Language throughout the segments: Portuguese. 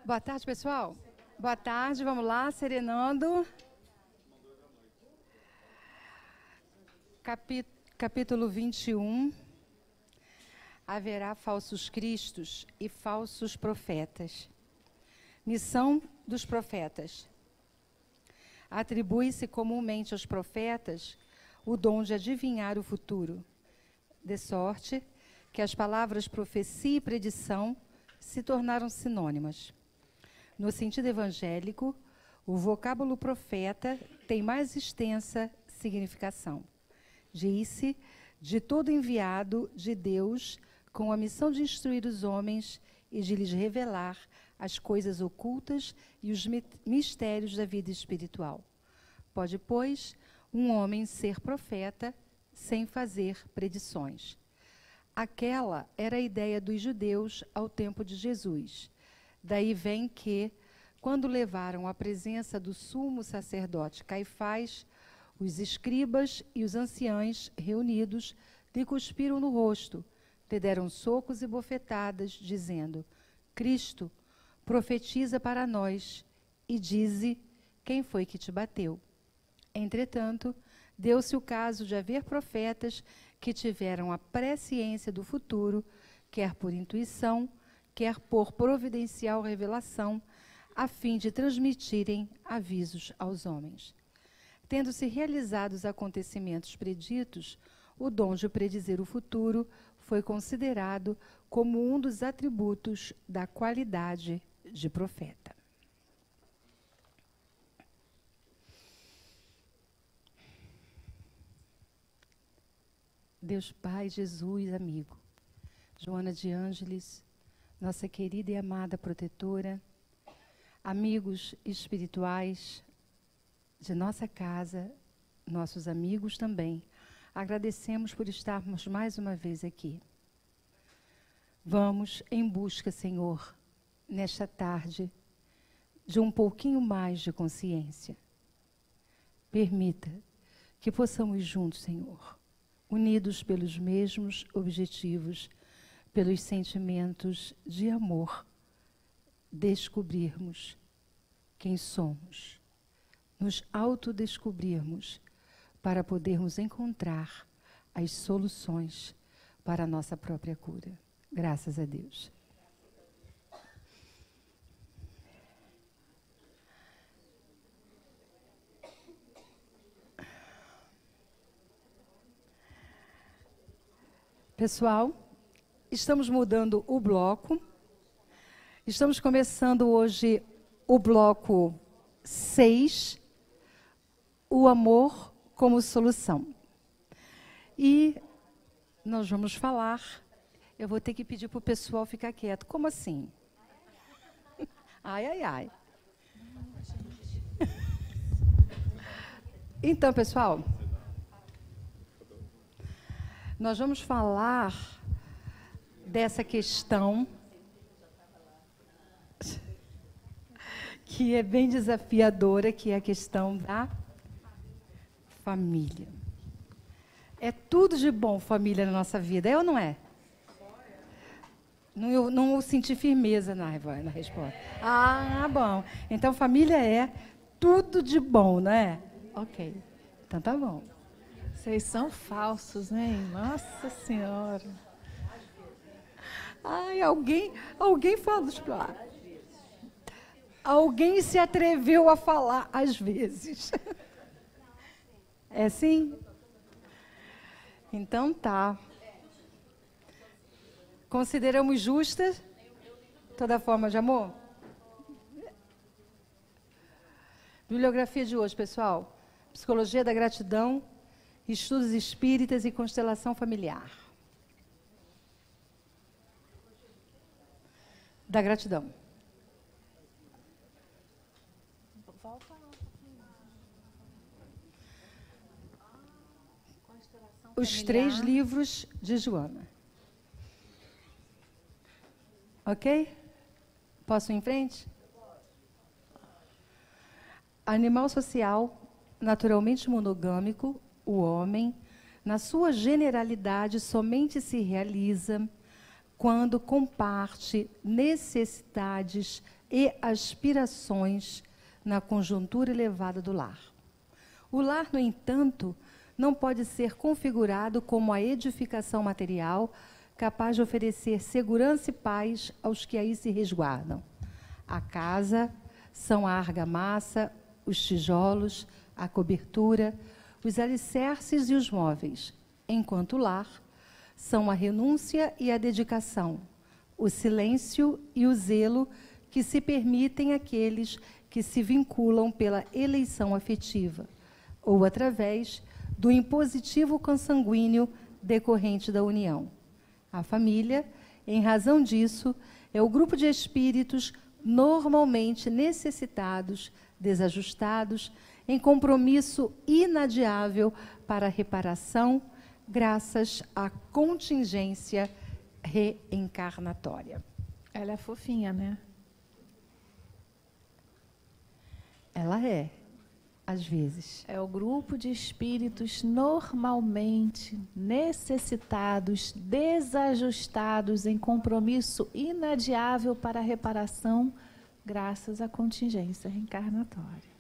Boa tarde, pessoal. Boa tarde, vamos lá, serenando. Capítulo 21. Haverá falsos cristos e falsos profetas. Missão dos profetas. Atribui-se comumente aos profetas o dom de adivinhar o futuro, de sorte que as palavras profecia e predição se tornaram sinônimas. No sentido evangélico, o vocábulo profeta tem mais extensa significação. Diz-se de todo enviado de Deus com a missão de instruir os homens e de lhes revelar as coisas ocultas e os mistérios da vida espiritual. Pode, pois, um homem ser profeta sem fazer predições. Aquela era a ideia dos judeus ao tempo de Jesus. Daí vem que, quando levaram à presença do sumo sacerdote Caifás, os escribas e os anciãos reunidos lhe cuspiram no rosto, lhe deram socos e bofetadas, dizendo: Cristo, profetiza para nós e dize quem foi que te bateu. Entretanto, deu-se o caso de haver profetas que tiveram a presciência do futuro, quer por intuição, quer por providencial revelação, a fim de transmitirem avisos aos homens. Tendo-se realizados os acontecimentos preditos, o dom de predizer o futuro foi considerado como um dos atributos da qualidade de profeta. Deus Pai, Jesus, amigo, Joana de Ângeles, nossa querida e amada protetora, amigos espirituais de nossa casa, nossos amigos também, agradecemos por estarmos mais uma vez aqui. Vamos em busca, Senhor, nesta tarde, de um pouquinho mais de consciência. Permita que possamos juntos, Senhor, unidos pelos mesmos objetivos, pelos sentimentos de amor, descobrirmos quem somos, nos autodescobrirmos para podermos encontrar as soluções para a nossa própria cura. Graças a Deus. Pessoal, estamos mudando o bloco. Estamos começando hoje o bloco 6, o amor como solução. E nós vamos falar, eu vou ter que pedir para o pessoal ficar quieto. Como assim? Ai, ai, ai. Então, pessoal, nós vamos falar dessa questão que é bem desafiadora, que é a questão da família. É tudo de bom, família, na nossa vida, é ou não é? Eu não senti firmeza na resposta. Ah, bom. Então, família é tudo de bom, não é? Ok. Então, tá bom. Vocês são falsos, hein? Nossa Senhora. Ai, alguém fala para lá. Alguém se atreveu a falar às vezes. É assim? Então tá. Consideramos justa toda forma de amor? Bibliografia de hoje, pessoal. Psicologia da gratidão, estudos espíritas e constelação familiar. Da gratidão. Os 3 livros de Joana. Ok? Posso ir em frente? Animal social, naturalmente monogâmico, o homem, na sua generalidade, somente se realiza quando comparte necessidades e aspirações na conjuntura elevada do lar. O lar, no entanto, não pode ser configurado como a edificação material capaz de oferecer segurança e paz aos que aí se resguardam. A casa são a argamassa, os tijolos, a cobertura, os alicerces e os móveis, enquanto o lar são a renúncia e a dedicação, o silêncio e o zelo que se permitem àqueles que se vinculam pela eleição afetiva, ou através do impositivo consanguíneo decorrente da união. A família, em razão disso, é o grupo de espíritos normalmente necessitados, desajustados, em compromisso inadiável para a reparação, graças à contingência reencarnatória. Ela é fofinha, né? Ela é, às vezes. É o grupo de espíritos normalmente necessitados, desajustados, em compromisso inadiável para a reparação, graças à contingência reencarnatória.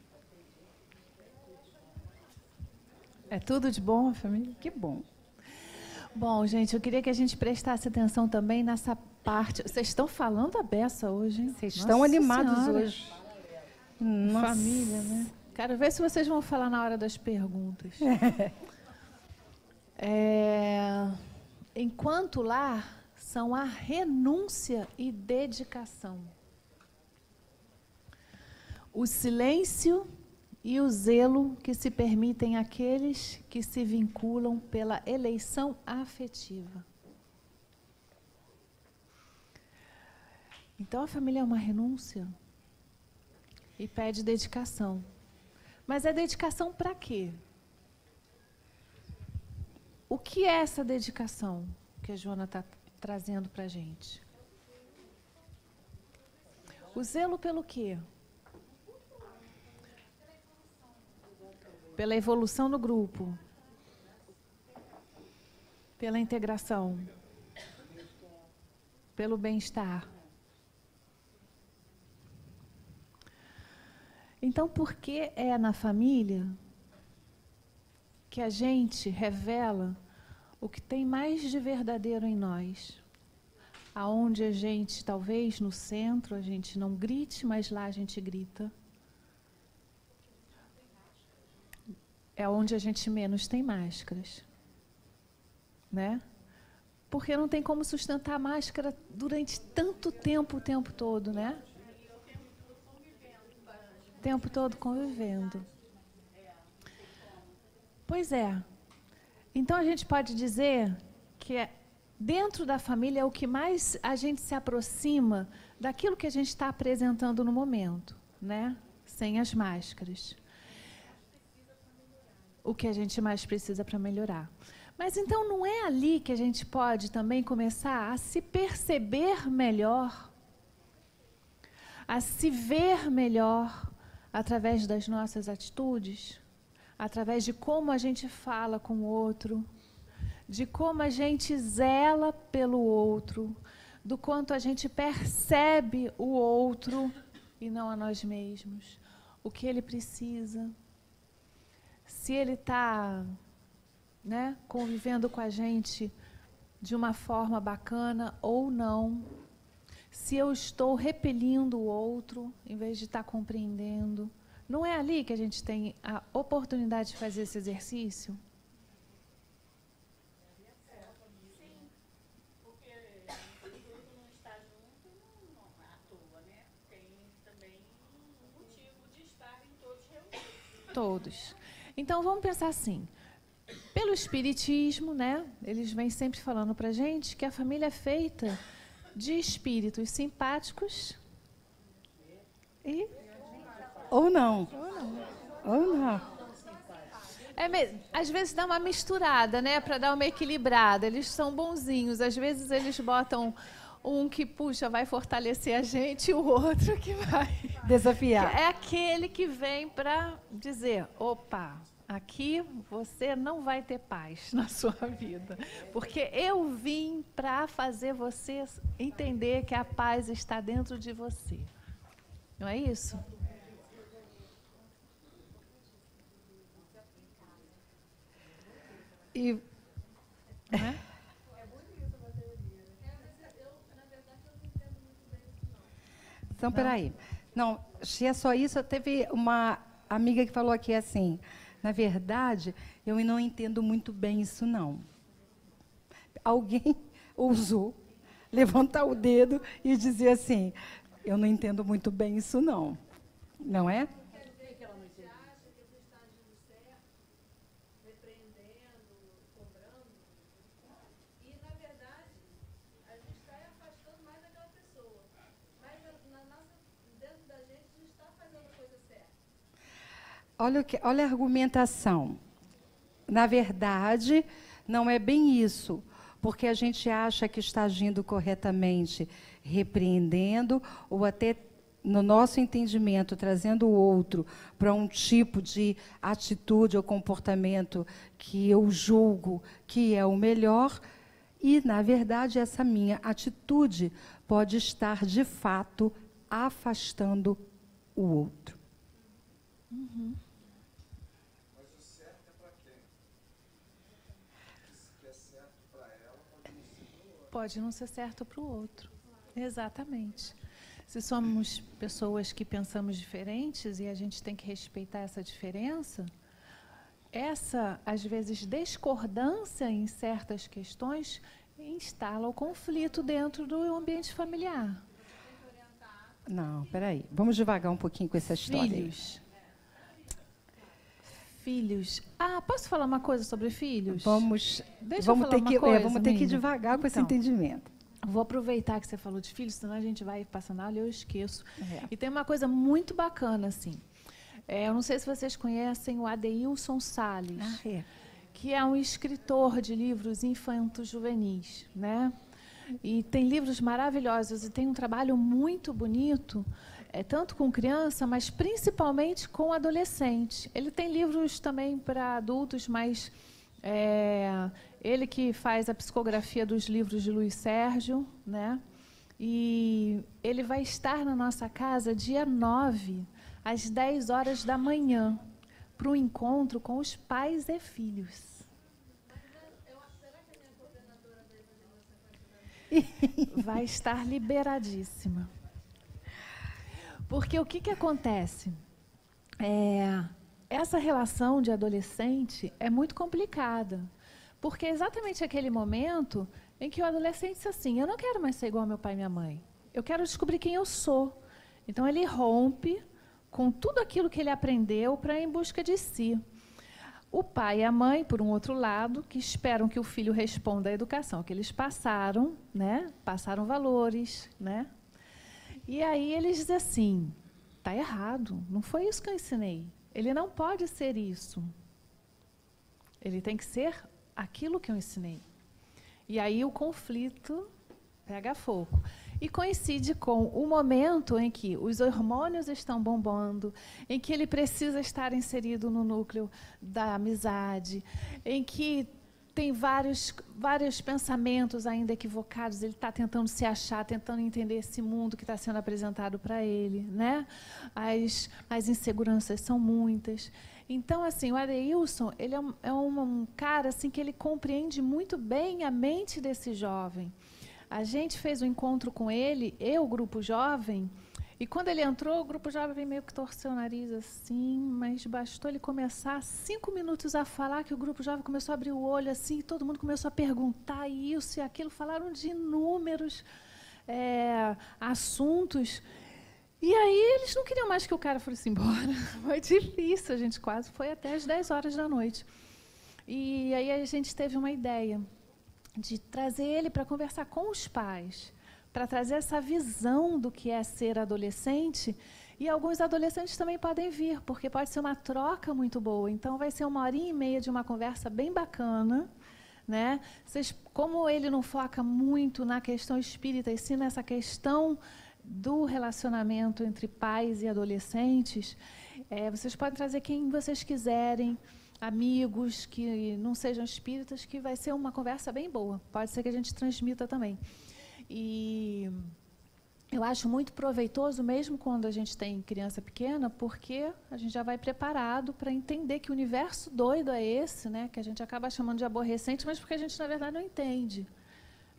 É tudo de bom, família? Que bom. Bom, gente, eu queria que a gente prestasse atenção também nessa parte. Vocês estão falando a beça hoje, hein? Vocês estão animados hoje. Nossa. Família, né? Quero ver se vocês vão falar na hora das perguntas. Enquanto lar são a renúncia e dedicação. O silêncio e o zelo que se permitem àqueles que se vinculam pela eleição afetiva. Então, a família é uma renúncia e pede dedicação. Mas é dedicação para quê? O que é essa dedicação que a Joana está trazendo para a gente? O zelo pelo quê? Pela evolução do grupo, pela integração, pelo bem-estar. Então, por que é na família que a gente revela o que tem mais de verdadeiro em nós? Aonde a gente, talvez no centro, a gente não grite, mas lá a gente grita. É onde a gente menos tem máscaras, né? Porque não tem como sustentar a máscara durante tanto tempo, o tempo todo, né? O tempo todo convivendo. Pois é. Então a gente pode dizer que dentro da família é o que mais a gente se aproxima daquilo que a gente está apresentando no momento, né? Sem as máscaras. O que a gente mais precisa para melhorar. Mas então não é ali que a gente pode também começar a se perceber melhor, a se ver melhor através das nossas atitudes, através de como a gente fala com o outro, de como a gente zela pelo outro, do quanto a gente percebe o outro e não a nós mesmos, o que ele precisa. Se ele está, né, convivendo com a gente de uma forma bacana ou não, se eu estou repelindo o outro em vez de estar compreendendo, não é ali que a gente tem a oportunidade de fazer esse exercício? Sim, porque o grupo não está junto não à toa, né? Tem também um motivo de estar em todos reunidos. Todos. Então, vamos pensar assim, pelo Espiritismo, né, eles vêm sempre falando para a gente que a família é feita de espíritos simpáticos e... Ou não. Ou não. Às vezes dá uma misturada, né, para dar uma equilibrada. Eles são bonzinhos, às vezes eles botam um que, puxa, vai fortalecer a gente e o outro que vai... Desafiar. É aquele que vem para dizer, opa, aqui você não vai ter paz na sua vida, porque eu vim para fazer você entender que a paz está dentro de você. Não é isso? E Não é? então, peraí. Não, se é só isso, teve uma amiga que falou aqui assim, na verdade, eu não entendo muito bem isso, não. Alguém ousou levantar o dedo e dizer assim, eu não entendo muito bem isso, não. Não é? Quer dizer que ela não acha que você está agindo certo, repreendendo, cobrando. E, na verdade, a gente está afastando mais daquela pessoa. Mas dentro da gente, a gente está fazendo a coisa certa. Olha a argumentação. Na verdade, não é bem isso, porque a gente acha que está agindo corretamente, repreendendo, ou até, no nosso entendimento, trazendo o outro para um tipo de atitude ou comportamento que eu julgo que é o melhor, e, na verdade, essa minha atitude pode estar, de fato, afastando o outro. Uhum. Mas o certo é para quem? O que é certo para ela pode não ser para o outro. Pode não ser certo para o outro. Exatamente. Se somos pessoas que pensamos diferentes e a gente tem que respeitar essa diferença, essa, às vezes, discordância em certas questões instala o conflito dentro do ambiente familiar. Não, peraí. Vamos devagar um pouquinho com essa história. Filhos. Filhos. Ah, posso falar uma coisa sobre filhos? Vamos Deixa eu falar ter uma que, coisa, vamos ter que ir Miriam. devagar com esse Então. entendimento. Vou aproveitar que você falou de filhos, senão a gente vai passando a aula e eu esqueço. É. E tem uma coisa muito bacana, assim. Eu não sei se vocês conhecem o Adeilson Salles, que é um escritor de livros infanto-juvenis, né? E tem livros maravilhosos e tem um trabalho muito bonito, tanto com criança, mas principalmente com adolescente. Ele tem livros também para adultos, mas ele que faz a psicografia dos livros de Luiz Sérgio, né? E ele vai estar na nossa casa dia 9, às 10 horas da manhã, para um encontro com os pais e filhos. Vai estar liberadíssima. Porque o que acontece? Essa relação de adolescente é muito complicada. Porque é exatamente aquele momento em que o adolescente diz assim, eu não quero mais ser igual ao meu pai e minha mãe. Eu quero descobrir quem eu sou. Então, ele rompe com tudo aquilo que ele aprendeu para ir em busca de si. O pai e a mãe, por um outro lado, que esperam que o filho responda à educação que eles passaram, né? Passaram valores, né? E aí eles dizem assim, está errado, não foi isso que eu ensinei. Ele não pode ser isso. Ele tem que ser aquilo que eu ensinei. E aí o conflito pega fogo. E coincide com o momento em que os hormônios estão bombando, em que ele precisa estar inserido no núcleo da amizade, em que tem vários pensamentos ainda equivocados, ele está tentando se achar, tentando entender esse mundo que está sendo apresentado para ele, né? As inseguranças são muitas. Então, assim, o Adeilson, ele é um cara assim, que ele compreende muito bem a mente desse jovem. A gente fez um encontro com ele, o grupo jovem, e quando ele entrou, o grupo jovem meio que torceu o nariz assim, mas bastou ele começar 5 minutos a falar que o grupo jovem começou a abrir o olho assim, e todo mundo começou a perguntar isso e aquilo, falaram de inúmeros assuntos. E aí eles não queriam mais que o cara fosse embora. Foi difícil, a gente quase foi até as 10 horas da noite. E aí a gente teve uma ideia de trazer ele para conversar com os pais, para trazer essa visão do que é ser adolescente. E alguns adolescentes também podem vir, porque pode ser uma troca muito boa. Então, vai ser 1h30 de uma conversa bem bacana, né? Como ele não foca muito na questão espírita, e sim nessa questão do relacionamento entre pais e adolescentes, vocês podem trazer quem vocês quiserem. amigos que não sejam espíritas, que vai ser uma conversa bem boa. Pode ser que a gente transmita também. E eu acho muito proveitoso, mesmo quando a gente tem criança pequena, porque a gente já vai preparado para entender que universo doido é esse, né? Que a gente acaba chamando de aborrecente, mas porque a gente, na verdade, não entende,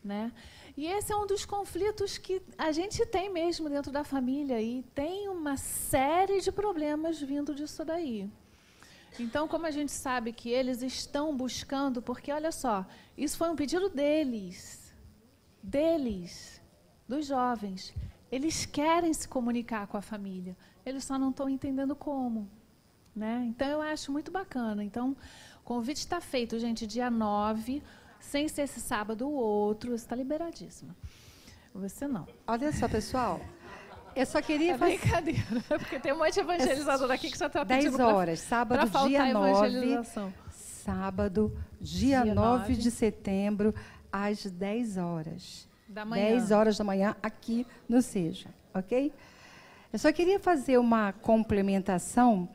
né? E esse é um dos conflitos que a gente tem mesmo dentro da família, e tem uma série de problemas vindo disso daí. Então, como a gente sabe que eles estão buscando, porque, olha só, isso foi um pedido deles, dos jovens. Eles querem se comunicar com a família, eles só não estão entendendo como, né? Então, eu acho muito bacana. Então, o convite está feito, gente, dia 9, sem ser esse sábado ou outro, você está liberadíssima. Você não. Olha só, pessoal, eu só queria fazer... brincadeira, porque tem um monte de evangelizador aqui que já está pedindo 10 horas, sábado, dia 9, sábado, dia 9 de setembro, às 10 horas. Da manhã. 10 horas da manhã, aqui no Seja, ok? Eu só queria fazer uma complementação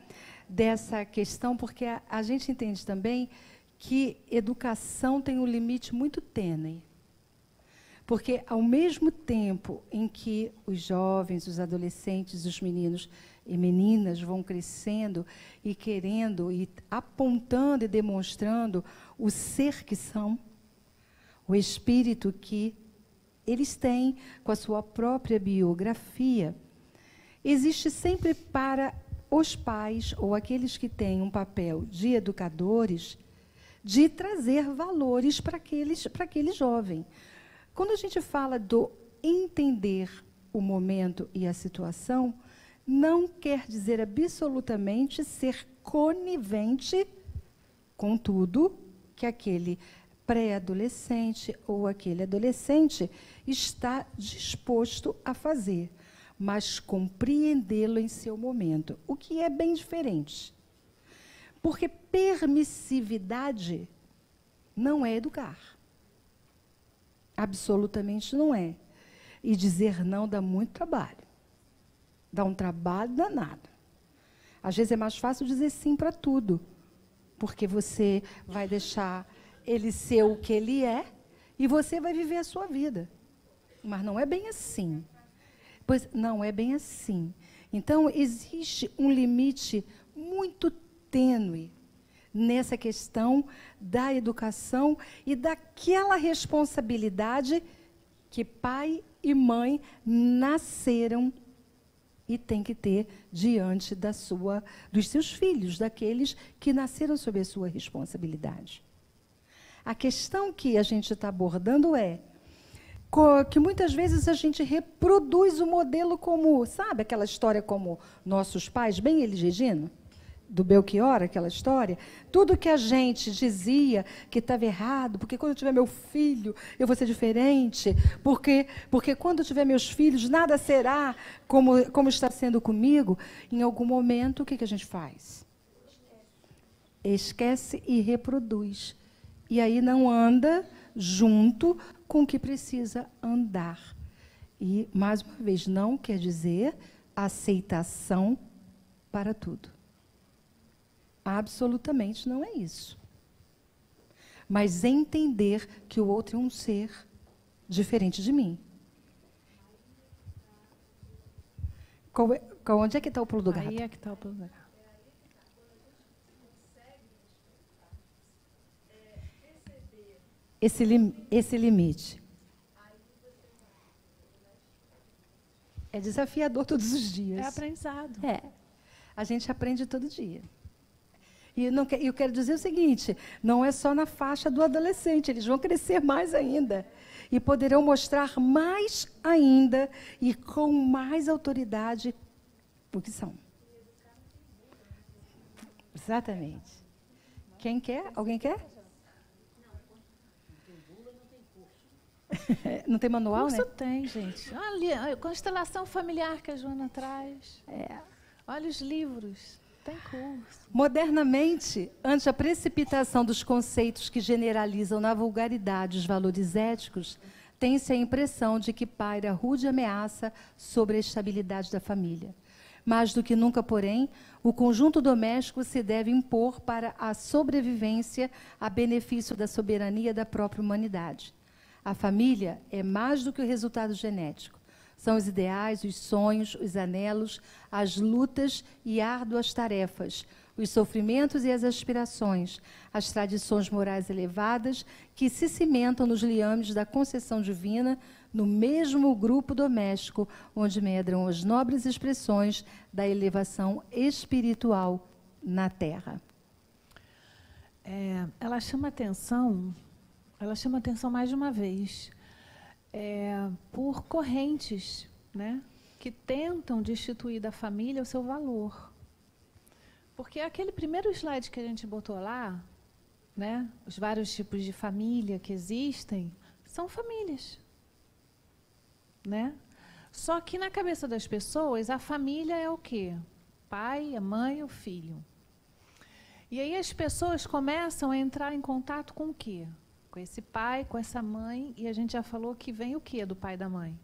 dessa questão, porque a gente entende também que educação tem um limite muito tênue. Porque, ao mesmo tempo em que os jovens, os adolescentes, os meninos e meninas vão crescendo e querendo, e apontando e demonstrando o ser que são, o espírito que eles têm com a sua própria biografia, existe sempre para os pais ou aqueles que têm um papel de educadores, de trazer valores para aquele jovem. Quando a gente fala do entender o momento e a situação, não quer dizer absolutamente ser conivente com tudo que aquele pré-adolescente ou aquele adolescente está disposto a fazer, mas compreendê-lo em seu momento, o que é bem diferente. Porque permissividade não é educar. Absolutamente não é. E dizer não dá muito trabalho. Dá um trabalho danado. Às vezes é mais fácil dizer sim para tudo, porque você vai deixar ele ser o que ele é e você vai viver a sua vida. Mas não é bem assim. Pois não é bem assim. Então, existe um limite muito tênue nessa questão da educação e daquela responsabilidade que pai e mãe nasceram e tem que ter diante dos seus filhos, daqueles que nasceram sob a sua responsabilidade. A questão que a gente está abordando é que muitas vezes a gente reproduz o modelo como, sabe aquela história como nossos pais, bem Elis Regina? Do Belchior, aquela história, tudo que a gente dizia que estava errado, porque quando eu tiver meu filho, eu vou ser diferente, porque quando eu tiver meus filhos, nada será como está sendo comigo. Em algum momento, o que a gente faz? Esquece e reproduz. E aí não anda junto com o que precisa andar. E, mais uma vez, não quer dizer aceitação para tudo. Absolutamente não é isso. Mas entender que o outro é um ser diferente de mim. Onde é que está o pulo do gato? Aí é que está o pulo do gato. Esse limite. É desafiador todos os dias. É aprendizado. É. A gente aprende todo dia. E eu quero dizer o seguinte, não é só na faixa do adolescente, eles vão crescer mais ainda. E poderão mostrar mais ainda e com mais autoridade o que são. Exatamente. Quem quer? Alguém quer? Não tem manual, curso né? Tem, gente. Olha, a constelação familiar que a Joana traz. Olha os livros. Tem curso. Modernamente, ante a precipitação dos conceitos que generalizam na vulgaridade os valores éticos, tem-se a impressão de que paira rude ameaça sobre a estabilidade da família. Mais do que nunca, porém, o conjunto doméstico se deve impor para a sobrevivência a benefício da soberania da própria humanidade. A família é mais do que o resultado genético. São os ideais, os sonhos, os anelos, as lutas e árduas tarefas, os sofrimentos e as aspirações, as tradições morais elevadas que se cimentam nos liames da concessão divina, no mesmo grupo doméstico onde medram as nobres expressões da elevação espiritual na Terra. Ela chama atenção mais de uma vez por correntes, né, que tentam destituir da família o seu valor. Porque aquele primeiro slide que a gente botou lá, né, os vários tipos de família que existem, são famílias. Né? Só que na cabeça das pessoas, a família é o quê? Pai, a mãe, o filho. E aí as pessoas começam a entrar em contato com o quê? Com esse pai, com essa mãe, e a gente já falou que vem o quê do pai e da mãe?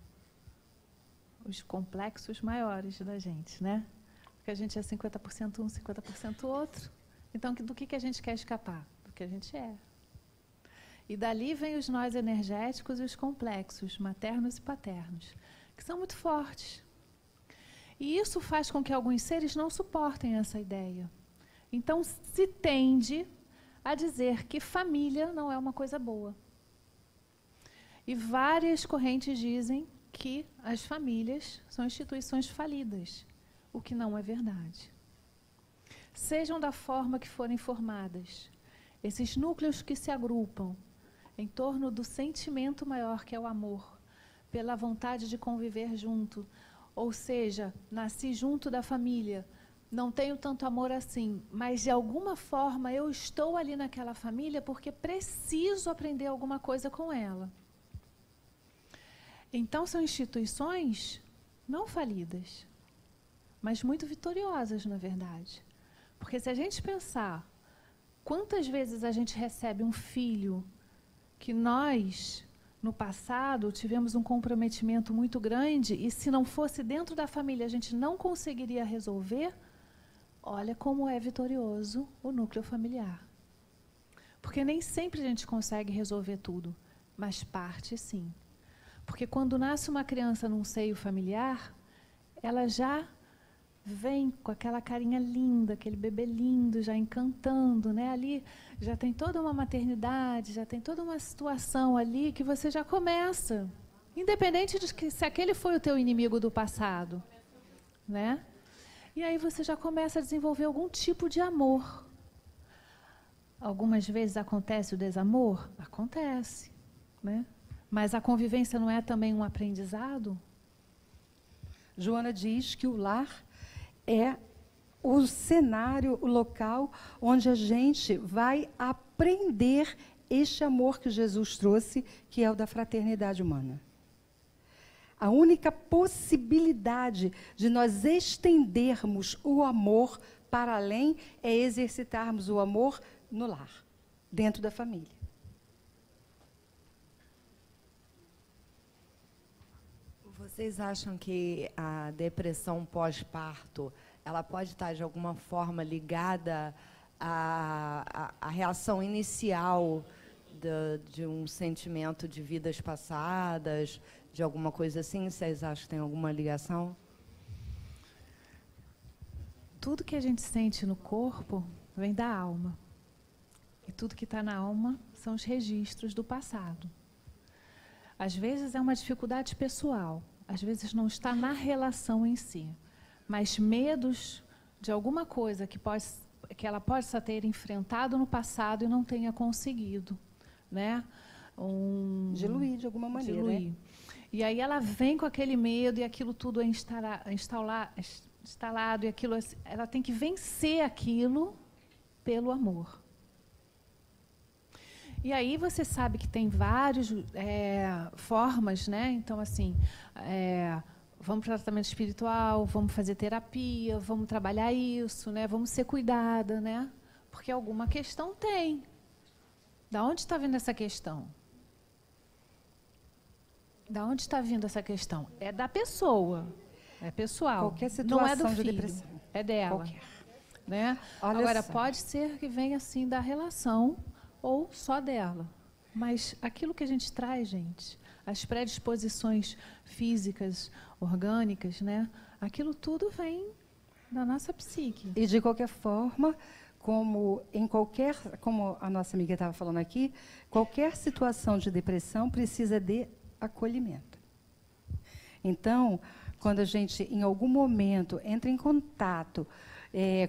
Os complexos maiores da gente, né? Porque a gente é 50% um, 50% outro. Então, do que a gente quer escapar? Do que a gente é. E dali vem os nós energéticos e os complexos, maternos e paternos, que são muito fortes. E isso faz com que alguns seres não suportem essa ideia. Então, se tende a dizer que família não é uma coisa boa. E várias correntes dizem que as famílias são instituições falidas, o que não é verdade. Sejam da forma que forem formadas, esses núcleos que se agrupam em torno do sentimento maior que é o amor, pela vontade de conviver junto, ou seja, nasci junto da família, não tenho tanto amor assim, mas de alguma forma eu estou ali naquela família porque preciso aprender alguma coisa com ela. Então são instituições não falidas, mas muito vitoriosas, na verdade. Porque se a gente pensar quantas vezes a gente recebe um filho que nós, no passado, tivemos um comprometimento muito grande e se não fosse dentro da família a gente não conseguiria resolver, olha como é vitorioso o núcleo familiar. Porque nem sempre a gente consegue resolver tudo, mas parte sim. Porque quando nasce uma criança num seio familiar, ela já vem com aquela carinha linda, aquele bebê lindo, já encantando, né? Ali já tem toda uma maternidade, já tem toda uma situação ali que você já começa, independente de que, se aquele foi o teu inimigo do passado, né? E aí você já começa a desenvolver algum tipo de amor. Algumas vezes acontece o desamor? Acontece, né? Mas a convivência não é também um aprendizado? Joana diz que o lar é o cenário, o local onde a gente vai aprender este amor que Jesus trouxe, que é o da fraternidade humana. A única possibilidade de nós estendermos o amor para além é exercitarmos o amor no lar, dentro da família. Vocês acham que a depressão pós-parto, ela pode estar de alguma forma ligada à reação inicial de um sentimento de vidas passadas, de alguma coisa assim? Vocês acham que tem alguma ligação? Tudo que a gente sente no corpo vem da alma. E tudo que está na alma são os registros do passado. Às vezes é uma dificuldade pessoal, às vezes não está na relação em si, mas medos de alguma coisa que ela possa ter enfrentado no passado e não tenha conseguido, né? Diluir de alguma maneira. Diluir. E aí ela vem com aquele medo e aquilo tudo é instalado e aquilo, ela tem que vencer aquilo pelo amor. E aí você sabe que tem várias formas, né? Então, assim, vamos para o tratamento espiritual, vamos fazer terapia, vamos trabalhar isso, né? Vamos ser cuidada, né? Porque alguma questão tem. Da onde está vindo essa questão? Da onde está vindo essa questão? É da pessoa. É pessoal. Qualquer não é do situação de filho, depressão. é dela. Qualquer. Né? Olha Agora, só. pode ser que venha assim da relação ou só dela. Mas aquilo que a gente traz, gente, as predisposições físicas, orgânicas, né? Aquilo tudo vem da nossa psique. E de qualquer forma, como a nossa amiga estava falando aqui, qualquer situação de depressão precisa de acolhimento. Então, quando a gente, em algum momento, entra em contato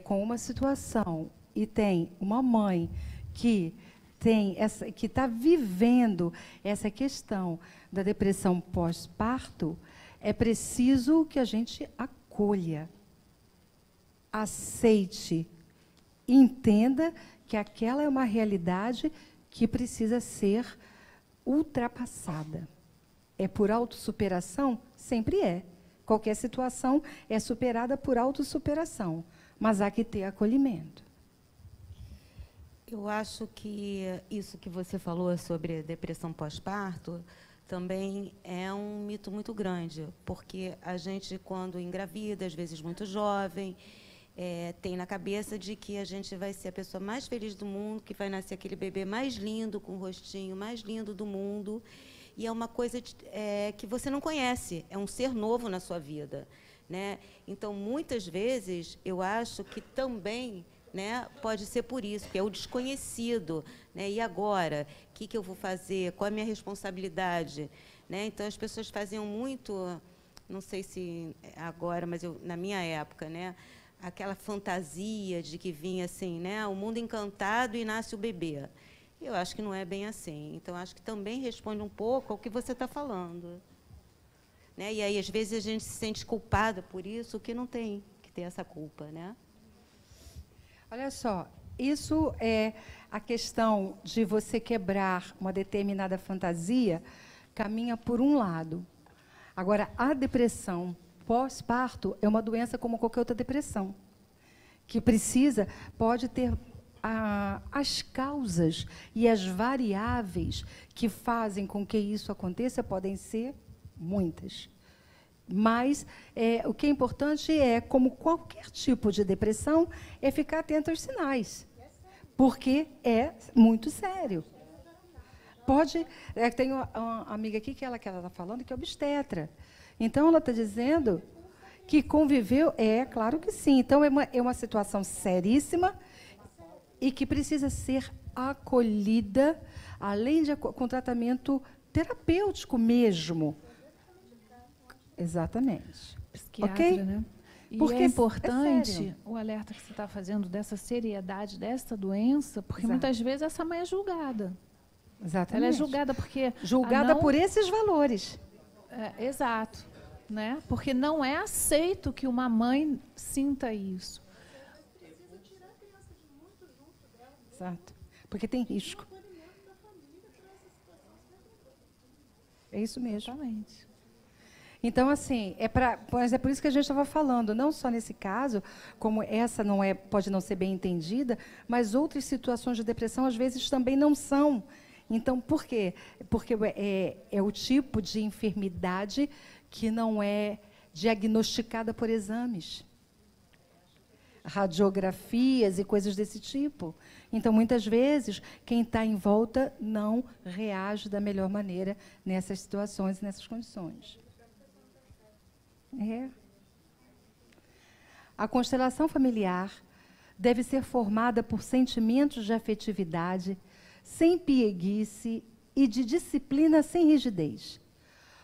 com uma situação e tem uma mãe que está vivendo essa questão da depressão pós-parto, é preciso que a gente acolha, aceite, entenda que aquela é uma realidade que precisa ser ultrapassada. É por autossuperação? Sempre é. Qualquer situação é superada por autossuperação, mas há que ter acolhimento. Eu acho que isso que você falou sobre depressão pós-parto também é um mito muito grande, porque a gente, quando engravida, às vezes muito jovem, tem na cabeça de que a gente vai ser a pessoa mais feliz do mundo, que vai nascer aquele bebê mais lindo, com o rostinho mais lindo do mundo, e é uma coisa que você não conhece, é um ser novo na sua vida, né? Então, muitas vezes, eu acho que também, né, pode ser por isso, que é o desconhecido, né? E agora, o que eu vou fazer? Qual a minha responsabilidade? Né? Então, as pessoas faziam muito, não sei se agora, mas na minha época, né, aquela fantasia de que vinha assim, né, o mundo encantado e nasce o bebê. Eu acho que não é bem assim. Então, acho que também responde um pouco ao que você está falando. Né? E aí, às vezes, a gente se sente culpada por isso, que não tem que ter essa culpa, né? Olha só, isso é a questão de você quebrar uma determinada fantasia, caminha por um lado. Agora, a depressão pós-parto é uma doença como qualquer outra depressão, que pode ter as causas e as variáveis que fazem com que isso aconteça podem ser muitas. Mas o que é importante como qualquer tipo de depressão, é ficar atento aos sinais, porque é muito sério. Tem uma amiga aqui que ela está falando que é obstetra. Então, ela está dizendo que conviveu, claro que sim. Então, é uma situação seríssima e que precisa ser acolhida, além com tratamento terapêutico mesmo. Exatamente. Psiquiatra, okay? Né? E porque é importante o alerta que você está fazendo dessa seriedade dessa doença, porque Exato. muitas vezes essa mãe é julgada. Exatamente. Ela é julgada porque... Julgada por esses valores. Exato. Né? Porque não é aceito que uma mãe sinta isso. Exato. Porque tem risco. É isso mesmo. Exatamente. Então, assim, mas é por isso que a gente estava falando, não só nesse caso, como essa pode não ser bem entendida, mas outras situações de depressão, às vezes, também não são. Então, por quê? Porque é o tipo de enfermidade que não é diagnosticada por exames, radiografias e coisas desse tipo. Então, muitas vezes, quem está em volta não reage da melhor maneira nessas situações e nessas condições. A constelação familiar deve ser formada por sentimentos de afetividade, sem pieguice e de disciplina sem rigidez.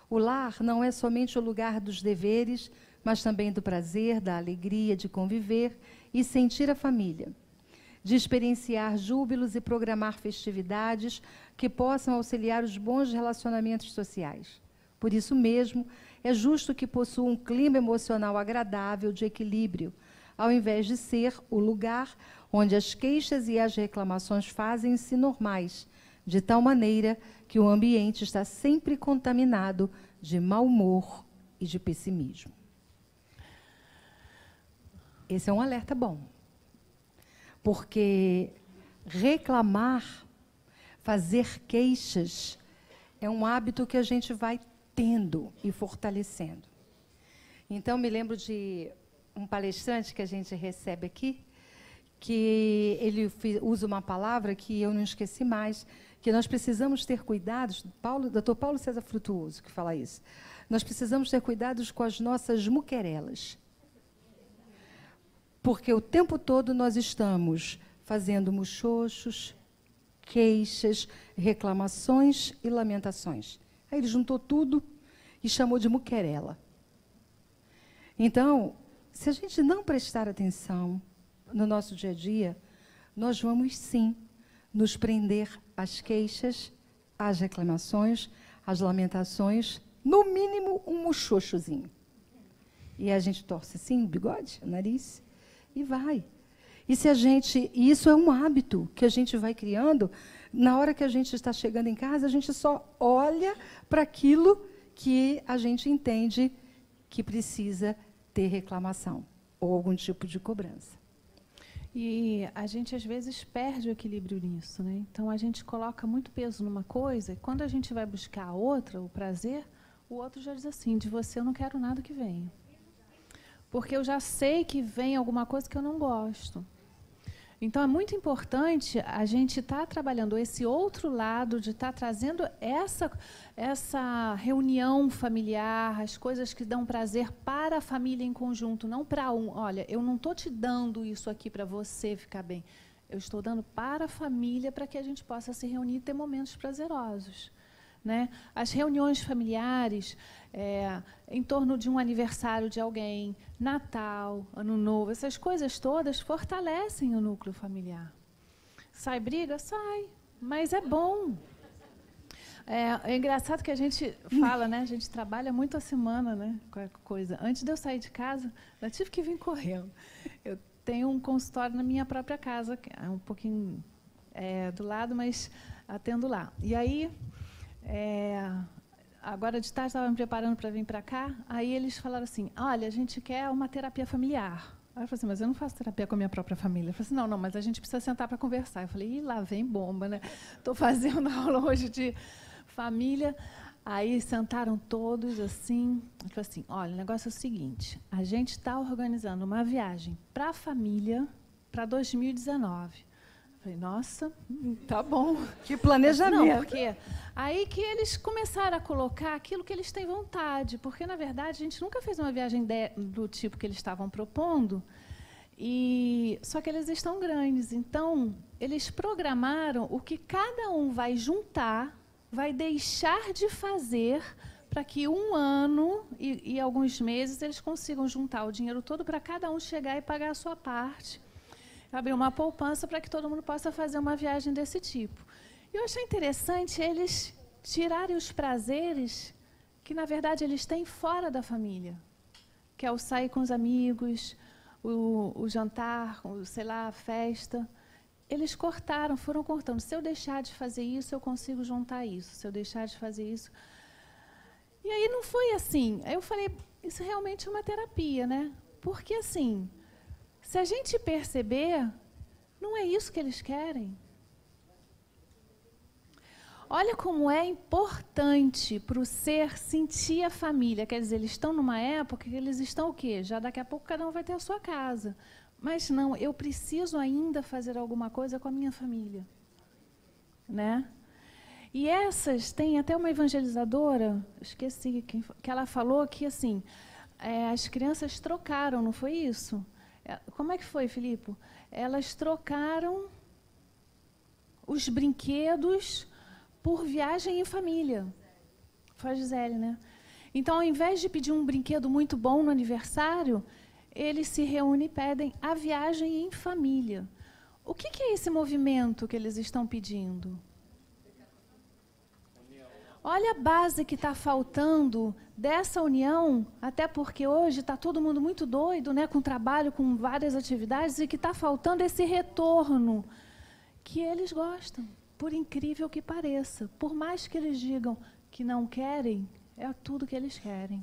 O lar não é somente o lugar dos deveres, mas também do prazer, da alegria de conviver e sentir a família, de experienciar júbilos e programar festividades que possam auxiliar os bons relacionamentos sociais. Por isso mesmo, é justo que possua um clima emocional agradável de equilíbrio, ao invés de ser o lugar onde as queixas e as reclamações fazem-se normais, de tal maneira que o ambiente está sempre contaminado de mau humor e de pessimismo. Esse é um alerta bom, porque reclamar, fazer queixas, é um hábito que a gente vai tendo e fortalecendo. Então, me lembro de um palestrante que a gente recebe aqui, que ele usa uma palavra que eu não esqueci mais, que nós precisamos ter cuidados, Dr. Paulo César Frutuoso que fala isso, nós precisamos ter cuidados com as nossas muquerelas. Porque o tempo todo nós estamos fazendo muxoxos, queixas, reclamações e lamentações. Aí ele juntou tudo e chamou de muquerela. Então, se a gente não prestar atenção no nosso dia a dia, nós vamos sim nos prender às queixas, às reclamações, às lamentações, no mínimo um muxoxozinho. E a gente torce assim o bigode, o nariz, e vai. E isso é um hábito que a gente vai criando. Na hora que a gente está chegando em casa, a gente só olha para aquilo que a gente entende que precisa ter reclamação ou algum tipo de cobrança. E a gente, às vezes, perde o equilíbrio nisso, né? Então, a gente coloca muito peso numa coisa, e quando a gente vai buscar a outra, o prazer, o outro já diz assim, de você eu não quero nada que venha. Porque eu já sei que vem alguma coisa que eu não gosto. Então, é muito importante a gente estar trabalhando esse outro lado, de estar trazendo essa reunião familiar, as coisas que dão prazer para a família em conjunto, não para um. Olha, eu não estou te dando isso aqui para você ficar bem. Eu estou dando para a família para que a gente possa se reunir e ter momentos prazerosos. Né? As reuniões familiares, em torno de um aniversário de alguém, Natal, Ano Novo, essas coisas todas fortalecem o núcleo familiar. Sai briga? Sai, mas é bom. É engraçado que a gente fala, né? A gente trabalha muito a semana, né? Qualquer coisa. Antes de eu sair de casa, eu tive que vir correndo. Eu tenho um consultório na minha própria casa, que é um pouquinho do lado, mas atendo lá. E aí... agora de tarde estava me preparando para vir para cá, aí eles falaram assim, olha, a gente quer uma terapia familiar. Aí eu falei assim, mas eu não faço terapia com a minha própria família. Eu falei assim, não, mas a gente precisa sentar para conversar. Eu falei, lá vem bomba, né? Estou fazendo aula hoje de família. Aí sentaram todos assim, eu falei assim, olha, o negócio é o seguinte, a gente está organizando uma viagem para a família para 2019. Falei, nossa, tá bom. Que planejamento. Não, porque aí que eles começaram a colocar aquilo que eles têm vontade, porque, na verdade, a gente nunca fez uma viagem do tipo que eles estavam propondo, só que eles estão grandes. Então, eles programaram o que cada um vai juntar, vai deixar de fazer, para que um ano e alguns meses eles consigam juntar o dinheiro todo para cada um chegar e pagar a sua parte. Abrir uma poupança para que todo mundo possa fazer uma viagem desse tipo. E eu achei interessante eles tirarem os prazeres que, na verdade, eles têm fora da família, que é o sair com os amigos, o jantar, sei lá, a festa. Eles foram cortando. Se eu deixar de fazer isso, eu consigo juntar isso. Se eu deixar de fazer isso... E aí não foi assim. Aí eu falei, isso realmente é uma terapia, né? Porque, assim... Se a gente perceber, não é isso que eles querem. Olha como é importante para o ser sentir a família. Quer dizer, eles estão numa época que eles estão o quê? Já daqui a pouco cada um vai ter a sua casa. Mas não, eu preciso ainda fazer alguma coisa com a minha família. Né? E essas, tem até uma evangelizadora, esqueci, que ela falou que assim, as crianças trocaram, não foi isso? Como é que foi, Filipe? Elas trocaram os brinquedos por viagem em família. Foi a Gisele, né? Então, ao invés de pedir um brinquedo muito bom no aniversário, eles se reúnem e pedem a viagem em família. O que é esse movimento que eles estão pedindo? Olha a base que está faltando dessa união, até porque hoje está todo mundo muito doido, né, com trabalho, com várias atividades, e que está faltando esse retorno que eles gostam, por incrível que pareça. Por mais que eles digam que não querem, é tudo que eles querem.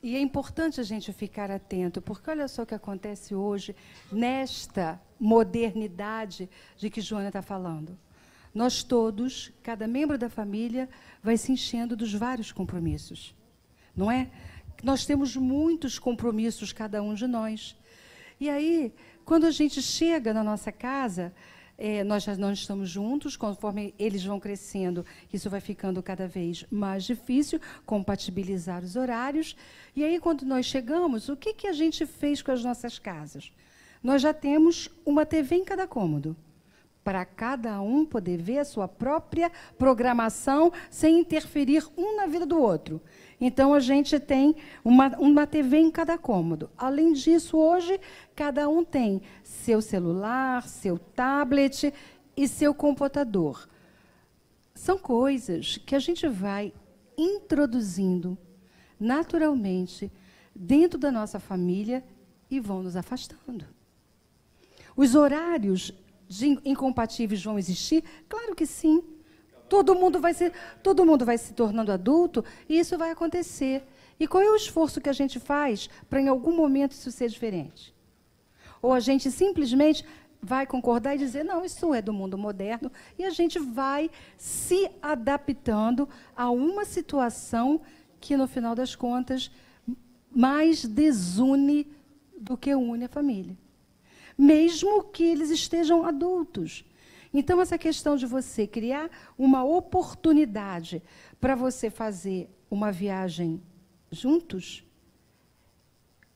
E é importante a gente ficar atento, porque olha só o que acontece hoje, nesta modernidade de que Joana está falando. Nós todos, cada membro da família, vai se enchendo dos vários compromissos. Não é? nós temos muitos compromissos, cada um de nós. E aí, quando a gente chega na nossa casa, nós já não estamos juntos, conforme eles vão crescendo, isso vai ficando cada vez mais difícil, compatibilizar os horários. E aí, quando nós chegamos, o que a gente fez com as nossas casas? Nós já temos uma TV em cada cômodo, para cada um poder ver a sua própria programação, sem interferir um na vida do outro. Então, a gente tem uma TV em cada cômodo. Além disso, hoje, cada um tem seu celular, seu tablet e seu computador. São coisas que a gente vai introduzindo naturalmente dentro da nossa família e vão nos afastando. Os horários incompatíveis vão existir? Claro que sim. Todo mundo vai se tornando adulto e isso vai acontecer. E qual é o esforço que a gente faz para, em algum momento, isso ser diferente? Ou a gente simplesmente vai concordar e dizer, não, isso é do mundo moderno, e a gente vai se adaptando a uma situação que, no final das contas, mais desune do que une a família. Mesmo que eles estejam adultos. Então, essa questão de você criar uma oportunidade para você fazer uma viagem juntos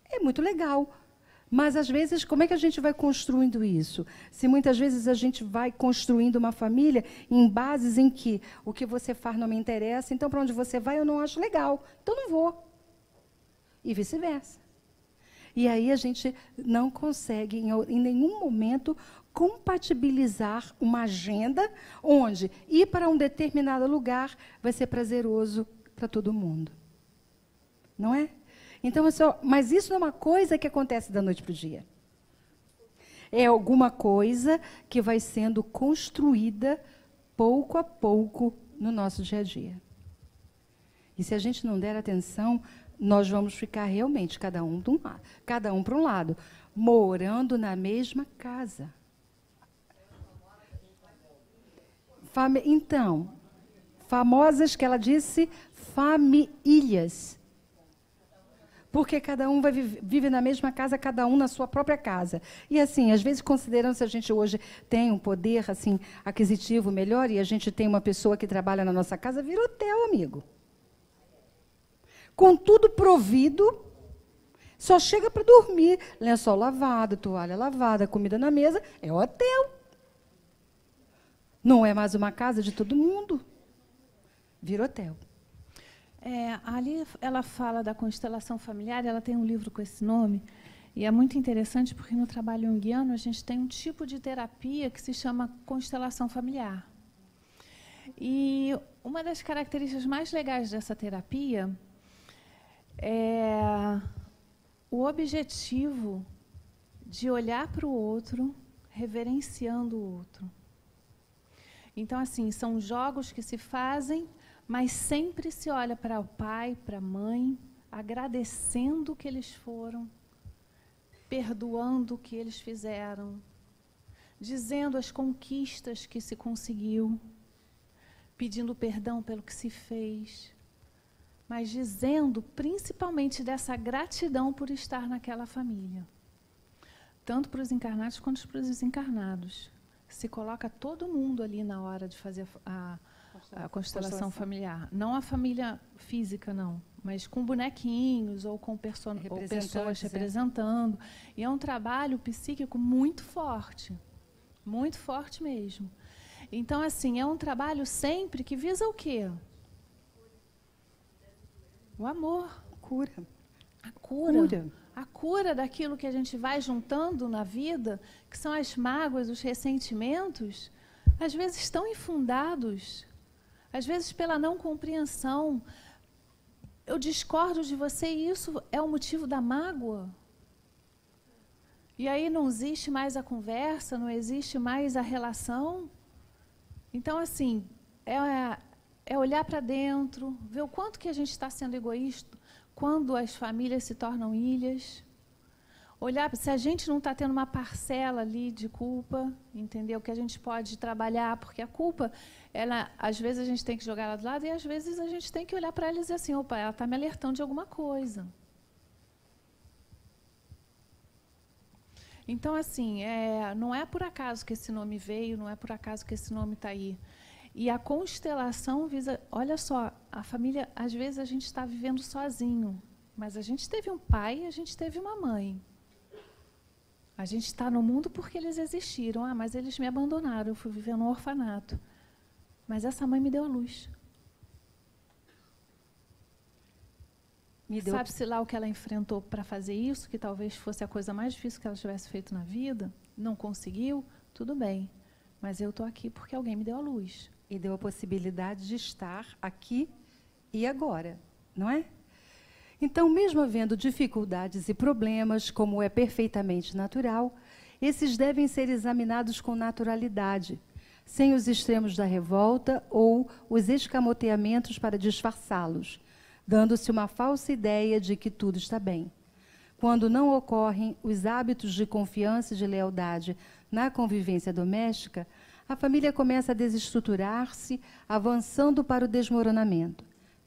é muito legal. Mas, às vezes, como é que a gente vai construindo isso? Se muitas vezes a gente vai construindo uma família em bases em que o que você faz não me interessa, então, para onde você vai, eu não acho legal, então não vou. E vice-versa. E aí a gente não consegue, em nenhum momento, compatibilizar uma agenda onde ir para um determinado lugar vai ser prazeroso para todo mundo. Não é? Então, mas isso não é uma coisa que acontece da noite para o dia. É alguma coisa que vai sendo construída pouco a pouco no nosso dia a dia. E se a gente não der atenção, nós vamos ficar realmente cada um para um lado, morando na mesma casa. Então, famosas que ela disse, famílias. Porque cada um vive na mesma casa, cada um na sua própria casa. E assim, às vezes, considerando se a gente hoje tem um poder assim, aquisitivo melhor e a gente tem uma pessoa que trabalha na nossa casa, vira hotel, amigo. Com tudo provido, só chega para dormir. Lençol lavado, toalha lavada, comida na mesa, é hotel. Não é mais uma casa de todo mundo. Vira hotel. Ali ela fala da constelação familiar, ela tem um livro com esse nome, e é muito interessante porque no trabalho junguiano a gente tem um tipo de terapia que se chama constelação familiar. E uma das características mais legais dessa terapia é o objetivo de olhar para o outro, reverenciando o outro. Então, assim, são jogos que se fazem, mas sempre se olha para o pai, para a mãe, agradecendo o que eles foram, perdoando o que eles fizeram, dizendo as conquistas que se conseguiu, pedindo perdão pelo que se fez, mas dizendo principalmente dessa gratidão por estar naquela família. Tanto para os encarnados quanto para os desencarnados. Se coloca todo mundo ali na hora de fazer a constelação familiar. Não a família física, não, mas com bonequinhos ou com pessoas representando. E é um trabalho psíquico muito forte mesmo. Então, assim, é um trabalho sempre que visa o quê? O amor. A cura. A cura daquilo que a gente vai juntando na vida, que são as mágoas, os ressentimentos, às vezes estão infundados, às vezes pela não compreensão. Eu discordo de você e isso é o motivo da mágoa. E aí não existe mais a conversa, não existe mais a relação. Então, assim, é olhar para dentro, ver o quanto que a gente está sendo egoísta quando as famílias se tornam ilhas, Olhar se a gente não está tendo uma parcela ali de culpa, entendeu? Que a gente pode trabalhar, porque a culpa, ela, às vezes a gente tem que jogar ela do lado e às vezes a gente tem que olhar para ela e dizer assim, opa, ela está me alertando de alguma coisa. Então, assim, não é por acaso que esse nome veio, não é por acaso que esse nome está aí. E a constelação visa, olha só, a família, às vezes a gente está vivendo sozinho, mas a gente teve um pai e a gente teve uma mãe. A gente está no mundo porque eles existiram. Ah, mas eles me abandonaram, eu fui viver num orfanato. Mas essa mãe me deu a luz. Sabe-se lá o que ela enfrentou para fazer isso, que talvez fosse a coisa mais difícil que ela tivesse feito na vida. Não conseguiu, tudo bem. Mas eu estou aqui porque alguém me deu a luz. E deu a possibilidade de estar aqui e agora, não é? Então, mesmo havendo dificuldades e problemas, como é perfeitamente natural, esses devem ser examinados com naturalidade, sem os extremos da revolta ou os escamoteamentos para disfarçá-los, dando-se uma falsa ideia de que tudo está bem. Quando não ocorrem os hábitos de confiança e de lealdade na convivência doméstica, a família começa a desestruturar-se, avançando para o desmoronamento.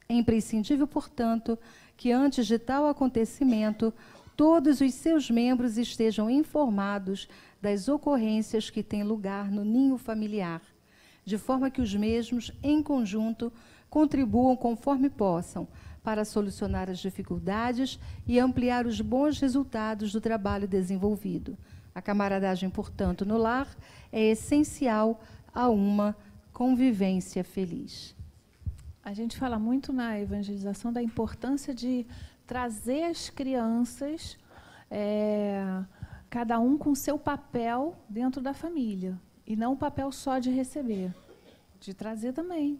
É imprescindível, portanto, que antes de tal acontecimento, todos os seus membros estejam informados das ocorrências que têm lugar no ninho familiar, de forma que os mesmos, em conjunto, contribuam conforme possam para solucionar as dificuldades e ampliar os bons resultados do trabalho desenvolvido. A camaradagem, portanto, no lar é essencial a uma convivência feliz. A gente fala muito na evangelização da importância de trazer as crianças, cada um com seu papel dentro da família, e não o papel só de receber, de trazer também.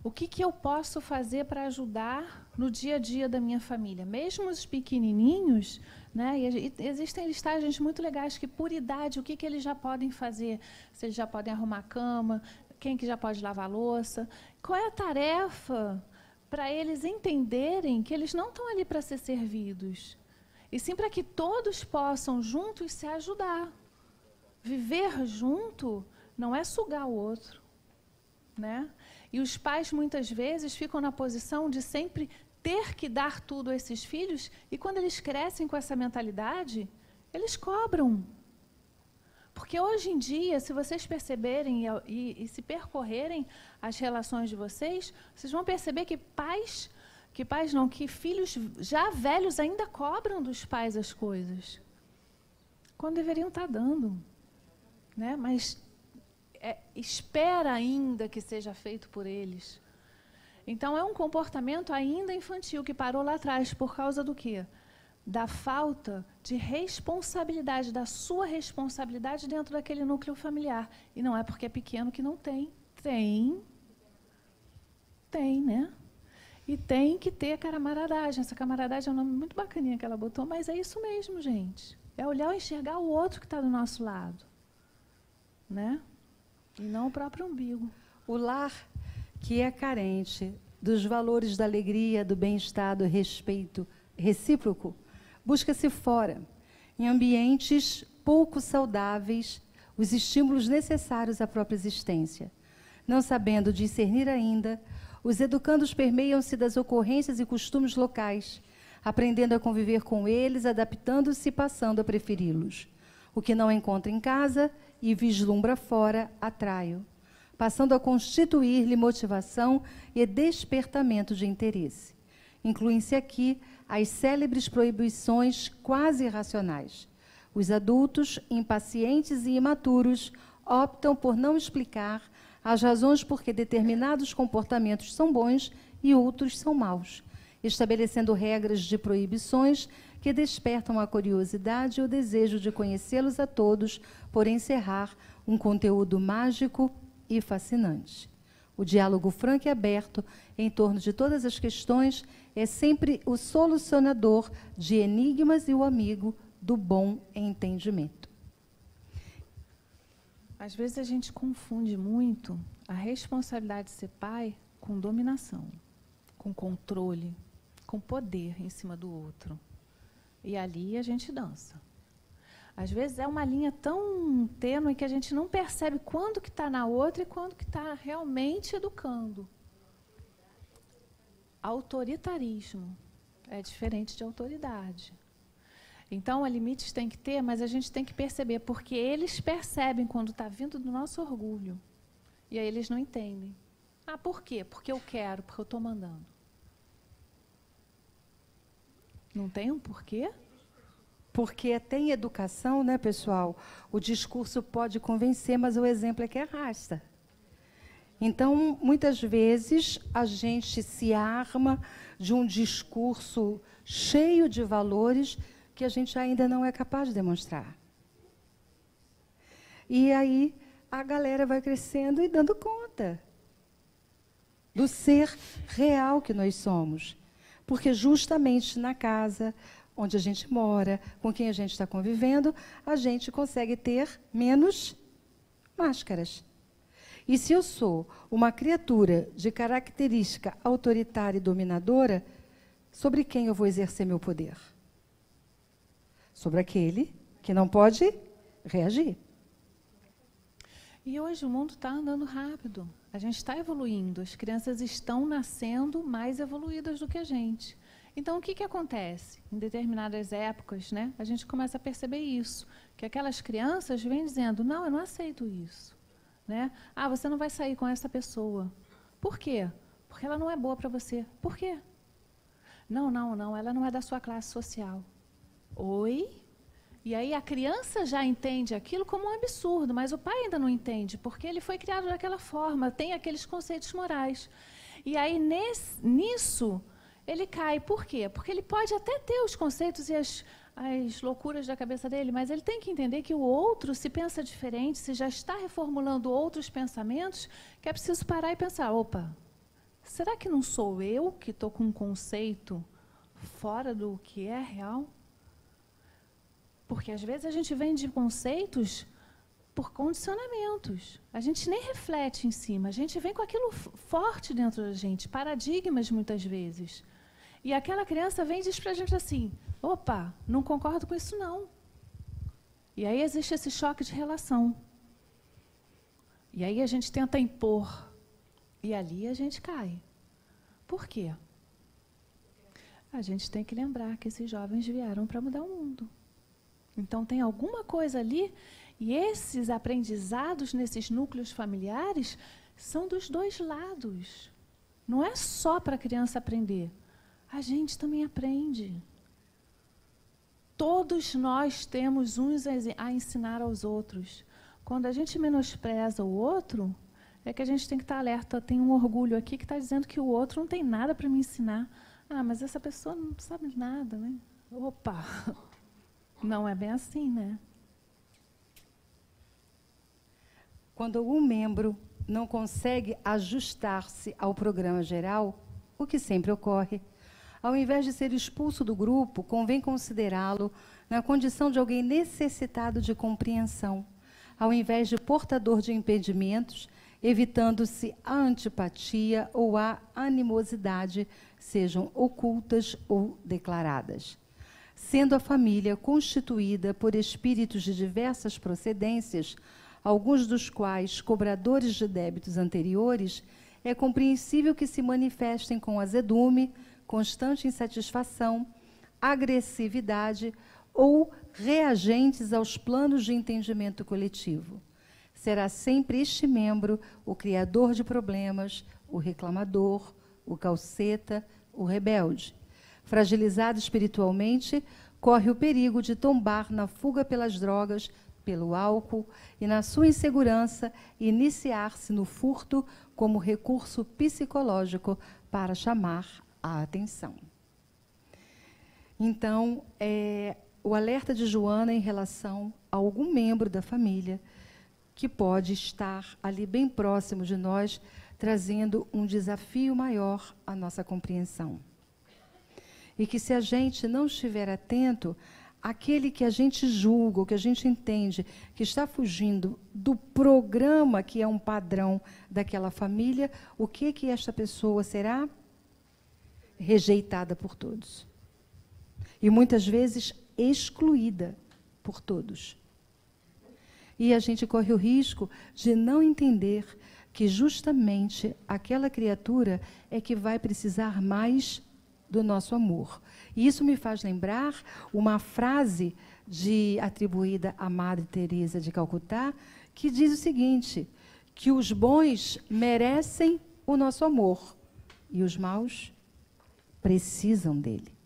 O que eu posso fazer para ajudar no dia a dia da minha família? Mesmo os pequenininhos, né, e existem listagens muito legais que, por idade, o que eles já podem fazer? Se eles já podem arrumar a cama, quem que já pode lavar a louça? Qual é a tarefa para eles entenderem que eles não estão ali para ser servidos, e sim para que todos possam juntos se ajudar. Viver junto não é sugar o outro, né? E os pais, muitas vezes, ficam na posição de sempre ter que dar tudo a esses filhos, e quando eles crescem com essa mentalidade, eles cobram. Porque hoje em dia, se vocês perceberem e se percorrerem as relações de vocês, vocês vão perceber que que filhos já velhos ainda cobram dos pais as coisas, quando deveriam estar dando, né? Mas espera ainda que seja feito por eles. Então, é um comportamento ainda infantil que parou lá atrás por causa do quê? Da falta de responsabilidade, da sua responsabilidade dentro daquele núcleo familiar. E não é porque é pequeno que não tem. Tem, né? E tem que ter a camaradagem. Essa camaradagem é um nome muito bacaninha que ela botou, mas é isso mesmo, gente. É olhar e enxergar o outro que está do nosso lado, né? E não o próprio umbigo. O lar que é carente dos valores da alegria, do bem-estar, do respeito recíproco, busca-se fora, em ambientes pouco saudáveis, os estímulos necessários à própria existência. Não sabendo discernir ainda, os educandos permeiam-se das ocorrências e costumes locais, aprendendo a conviver com eles, adaptando-se e passando a preferi-los. O que não encontra em casa e vislumbra fora, atrai-o, passando a constituir-lhe motivação e despertamento de interesse. Incluem-se aqui as célebres proibições quase irracionais. Os adultos, impacientes e imaturos, optam por não explicar as razões por que determinados comportamentos são bons e outros são maus, estabelecendo regras de proibições que despertam a curiosidade e o desejo de conhecê-los a todos, por encerrar um conteúdo mágico e fascinante. O diálogo franco e aberto em torno de todas as questões é sempre o solucionador de enigmas e o amigo do bom entendimento. Às vezes a gente confunde muito a responsabilidade de ser pai com dominação, com controle, com poder em cima do outro. E ali a gente dança. Às vezes é uma linha tão tênue que a gente não percebe quando que está na outra e quando que está realmente educando. Autoritarismo é diferente de autoridade. Então, limites tem que ter, mas a gente tem que perceber, porque eles percebem quando está vindo do nosso orgulho. E aí eles não entendem. Ah, por quê? Porque eu quero, porque eu estou mandando. Não tem um porquê? Porque até em educação, né, pessoal, o discurso pode convencer, mas o exemplo é que arrasta. Então, muitas vezes, a gente se arma de um discurso cheio de valores que a gente ainda não é capaz de demonstrar. E aí, a galera vai crescendo e dando conta do ser real que nós somos. Porque justamente na casa onde a gente mora, com quem a gente está convivendo, a gente consegue ter menos máscaras. E se eu sou uma criatura de característica autoritária e dominadora, sobre quem eu vou exercer meu poder? Sobre aquele que não pode reagir. E hoje o mundo está andando rápido. A gente está evoluindo. As crianças estão nascendo mais evoluídas do que a gente. Então, o que acontece? Em determinadas épocas, né, a gente começa a perceber isso. Que aquelas crianças vêm dizendo, não, eu não aceito isso. Né? Ah, você não vai sair com essa pessoa. Por quê? Porque ela não é boa para você. Por quê? Não, ela não é da sua classe social. Oi? E aí a criança já entende aquilo como um absurdo, mas o pai ainda não entende, porque ele foi criado daquela forma, tem aqueles conceitos morais. E aí, nisso, ele cai. Por quê? Porque ele pode até ter os conceitos e as loucuras da cabeça dele, mas ele tem que entender que o outro, se pensa diferente, se já está reformulando outros pensamentos, que é preciso parar e pensar, opa, será que não sou eu que estou com um conceito fora do que é real? Porque, às vezes, a gente vem de conceitos por condicionamentos. A gente nem reflete em cima, a gente vem com aquilo forte dentro da gente, paradigmas, muitas vezes. E aquela criança vem e diz para a gente assim, opa, não concordo com isso, não. E aí existe esse choque de relação. E aí a gente tenta impor. E ali a gente cai. Por quê? A gente tem que lembrar que esses jovens vieram para mudar o mundo. Então, tem alguma coisa ali, e esses aprendizados nesses núcleos familiares são dos dois lados. Não é só para a criança aprender. A gente também aprende. Todos nós temos uns a ensinar aos outros. Quando a gente menospreza o outro, é que a gente tem que estar alerta. Tem um orgulho aqui que está dizendo que o outro não tem nada para me ensinar. Ah, mas essa pessoa não sabe nada, né? Opa! Não é bem assim, né? Quando algum membro não consegue ajustar-se ao programa geral, o que sempre ocorre, ao invés de ser expulso do grupo, convém considerá-lo na condição de alguém necessitado de compreensão, ao invés de portador de impedimentos, evitando-se a antipatia ou a animosidade, sejam ocultas ou declaradas. Sendo a família constituída por espíritos de diversas procedências, alguns dos quais cobradores de débitos anteriores, é compreensível que se manifestem com azedume, constante insatisfação, agressividade ou reagentes aos planos de entendimento coletivo. Será sempre este membro o criador de problemas, o reclamador, o calceta, o rebelde. Fragilizado espiritualmente, corre o perigo de tombar na fuga pelas drogas, pelo álcool e, na sua insegurança, iniciar-se no furto como recurso psicológico para chamar a atenção. Então, o alerta de Joana em relação a algum membro da família que pode estar ali bem próximo de nós, trazendo um desafio maior à nossa compreensão. E que, se a gente não estiver atento, aquele que a gente julga, ou que a gente entende que está fugindo do programa que é um padrão daquela família, o que esta pessoa será? Rejeitada por todos. e muitas vezes excluída por todos. E a gente corre o risco de não entender que justamente aquela criatura é que vai precisar mais do nosso amor. E isso me faz lembrar uma frase atribuída à Madre Teresa de Calcutá, que diz o seguinte, que os bons merecem o nosso amor e os maus precisam dele.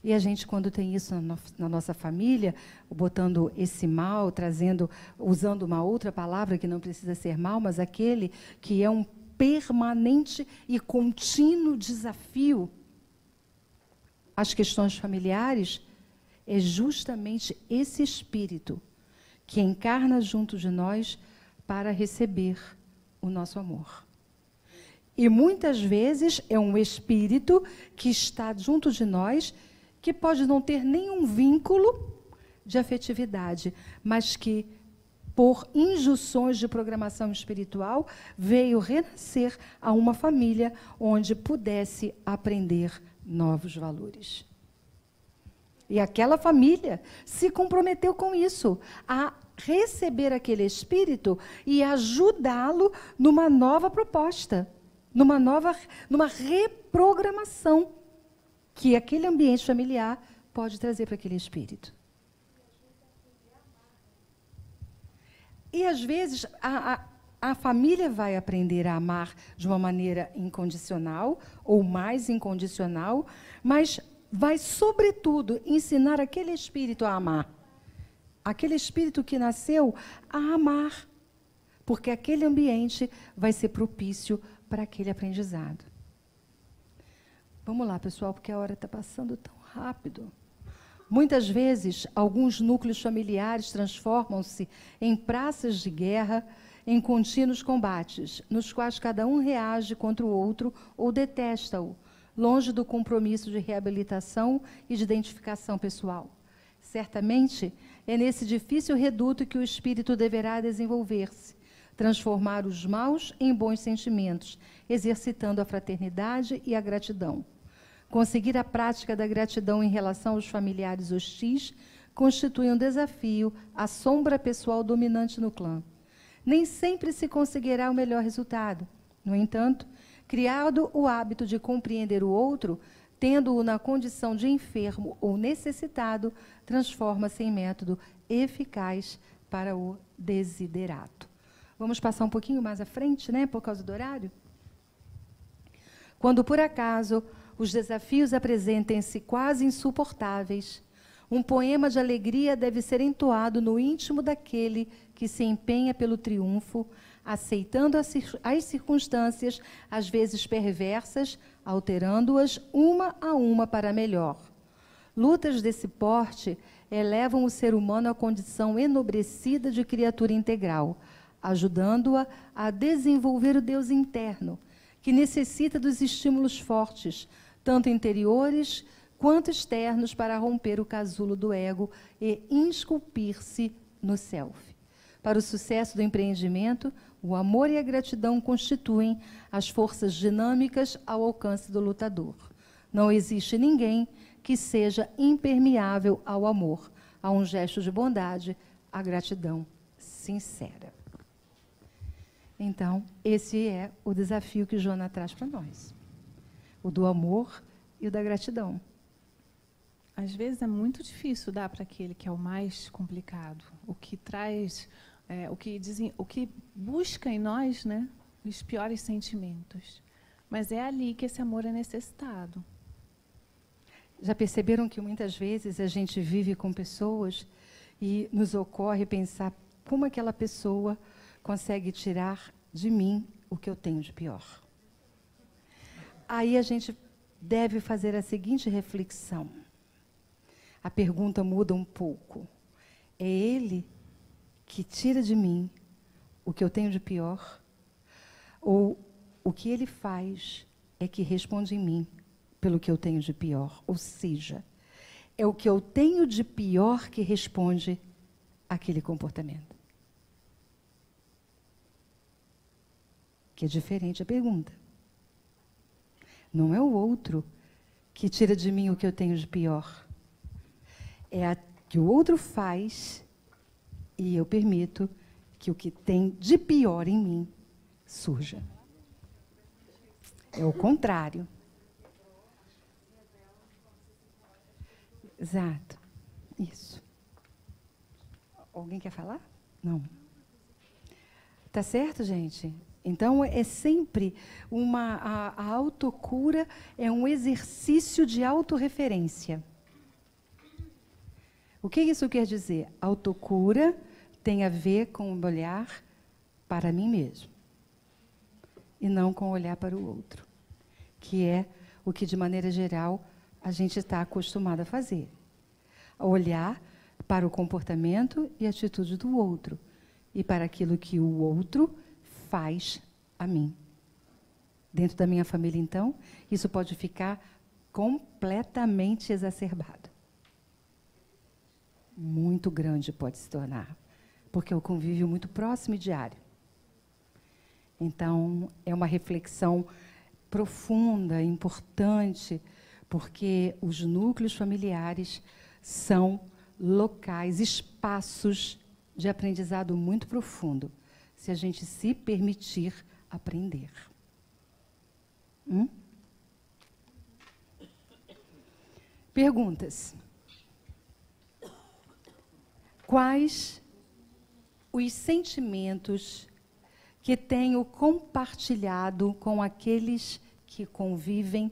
E a gente, quando tem isso na nossa família, botando esse mal, usando uma outra palavra que não precisa ser mal, mas aquele que é um permanente e contínuo desafio às questões familiares, é justamente esse espírito que encarna junto de nós para receber o nosso amor. E muitas vezes é um espírito que está junto de nós, que pode não ter nenhum vínculo de afetividade, mas que, por injunções de programação espiritual, veio renascer a uma família onde pudesse aprender novos valores. E aquela família se comprometeu com isso, a receber aquele espírito e ajudá-lo numa nova proposta, numa reprogramação que aquele ambiente familiar pode trazer para aquele espírito. E, às vezes, a família vai aprender a amar de uma maneira incondicional ou mais incondicional, mas vai, sobretudo, ensinar aquele espírito a amar. Aquele espírito que nasceu a amar, porque aquele ambiente vai ser propício para aquele aprendizado. Vamos lá, pessoal, porque a hora está passando tão rápido. Muitas vezes, alguns núcleos familiares transformam-se em praças de guerra, em contínuos combates, nos quais cada um reage contra o outro ou detesta-o, longe do compromisso de reabilitação e de identificação pessoal. Certamente, é nesse difícil reduto que o espírito deverá desenvolver-se, transformar os maus em bons sentimentos, exercitando a fraternidade e a gratidão. Conseguir a prática da gratidão em relação aos familiares hostis constitui um desafio à sombra pessoal dominante no clã. Nem sempre se conseguirá o melhor resultado. No entanto, criado o hábito de compreender o outro, tendo-o na condição de enfermo ou necessitado, transforma-se em método eficaz para o desiderato. Vamos passar um pouquinho mais à frente, né, por causa do horário? Quando, por acaso, os desafios apresentem-se quase insuportáveis, um poema de alegria deve ser entoado no íntimo daquele que se empenha pelo triunfo, aceitando as circunstâncias, às vezes perversas, alterando-as uma a uma para melhor. Lutas desse porte elevam o ser humano à condição enobrecida de criatura integral, ajudando-a a desenvolver o Deus interno, que necessita dos estímulos fortes, tanto interiores quanto externos, para romper o casulo do ego e esculpir-se no self. Para o sucesso do empreendimento, o amor e a gratidão constituem as forças dinâmicas ao alcance do lutador. Não existe ninguém que seja impermeável ao amor, a um gesto de bondade, à gratidão sincera. Então, esse é o desafio que Joana traz para nós. O do amor e o da gratidão. Às vezes é muito difícil dar para aquele que é o mais complicado, o que traz, o que busca em nós, né, os piores sentimentos. Mas é ali que esse amor é necessitado. Já perceberam que muitas vezes a gente vive com pessoas e nos ocorre pensar como aquela pessoa consegue tirar de mim o que eu tenho de pior? Aí a gente deve fazer a seguinte reflexão. A pergunta muda um pouco. É ele que tira de mim o que eu tenho de pior? Ou o que ele faz é que responde em mim pelo que eu tenho de pior? Ou seja, é o que eu tenho de pior que responde àquele comportamento. Que é diferente a pergunta. Não é o outro que tira de mim o que eu tenho de pior. É a que o outro faz e eu permito que o que tem de pior em mim surja. É o contrário. Exato. Isso. Alguém quer falar? Não. Tá certo, gente? Então, é sempre a autocura é um exercício de autorreferência. O que isso quer dizer? Autocura tem a ver com o olhar para mim mesmo e não com o olhar para o outro, que é o que, de maneira geral, a gente está acostumado a fazer. A olhar para o comportamento e atitude do outro e para aquilo que o outro faz a mim. Dentro da minha família, então, isso pode ficar completamente exacerbado. Muito grande pode se tornar, porque é um convívio muito próximo e diário. Então, é uma reflexão profunda, importante, porque os núcleos familiares são locais, espaços de aprendizado muito profundo, se a gente se permitir aprender. Perguntas. Quais os sentimentos que tenho compartilhado com aqueles que convivem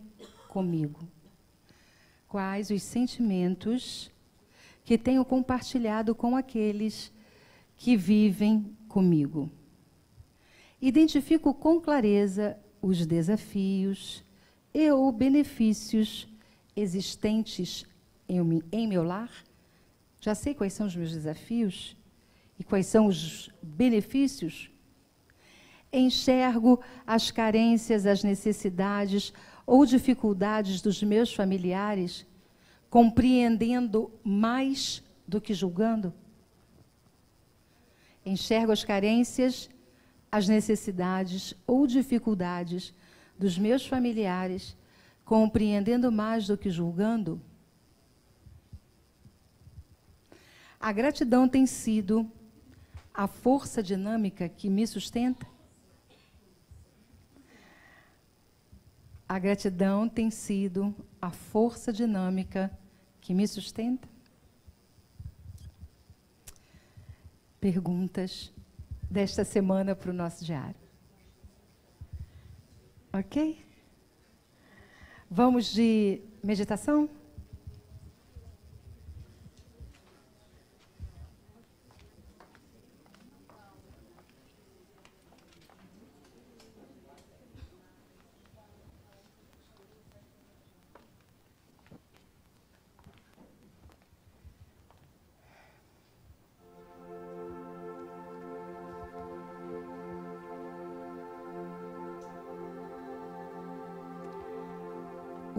comigo? Quais os sentimentos que tenho compartilhado com aqueles que vivem comigo? Identifico com clareza os desafios e ou benefícios existentes em meu lar. Já sei quais são os meus desafios e quais são os benefícios. Enxergo as carências, as necessidades ou dificuldades dos meus familiares, compreendendo mais do que julgando. Enxergo as carências, as necessidades ou dificuldades dos meus familiares, compreendendo mais do que julgando. A gratidão tem sido a força dinâmica que me sustenta? A gratidão tem sido a força dinâmica que me sustenta? Perguntas desta semana para o nosso diário. Ok? Vamos de meditação?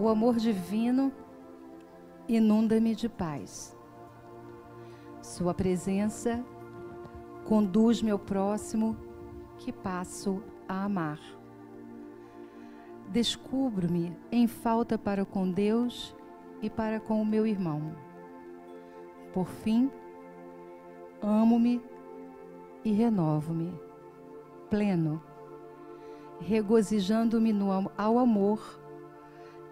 O amor divino inunda-me de paz. Sua presença conduz-me ao próximo que passo a amar. Descubro-me em falta para com Deus e para com o meu irmão. Por fim, amo-me e renovo-me, pleno, regozijando-me ao amor,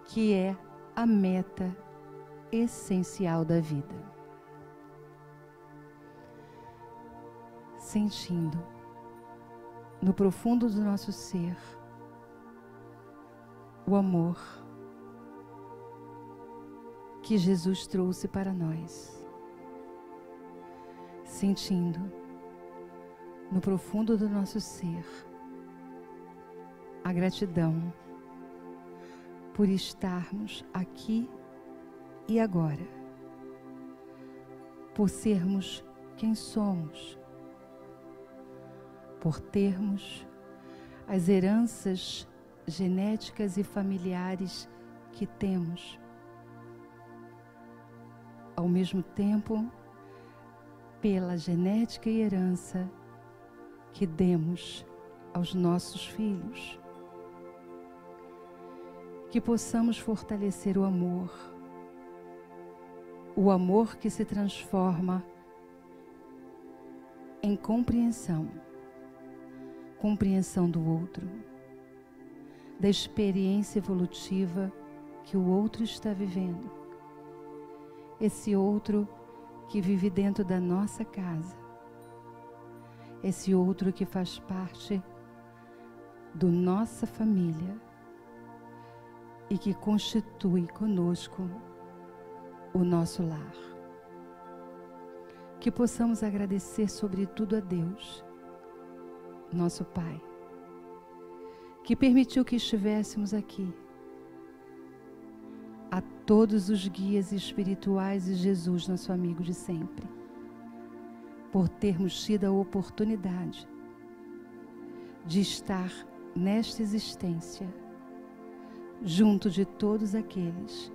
que é a meta essencial da vida. Sentindo no profundo do nosso ser o amor que Jesus trouxe para nós. Sentindo no profundo do nosso ser a gratidão por estarmos aqui e agora, por sermos quem somos, por termos as heranças genéticas e familiares que temos, ao mesmo tempo, pela genética e herança que demos aos nossos filhos. que possamos fortalecer o amor que se transforma em compreensão do outro, da experiência evolutiva que o outro está vivendo. Esse outro que vive dentro da nossa casa. Esse outro que faz parte da nossa família e que constitui conosco o nosso lar. Que possamos agradecer sobretudo a Deus, nosso Pai, que permitiu que estivéssemos aqui, a todos os guias espirituais e Jesus, nosso amigo de sempre, por termos tido a oportunidade de estar nesta existência, junto de todos aqueles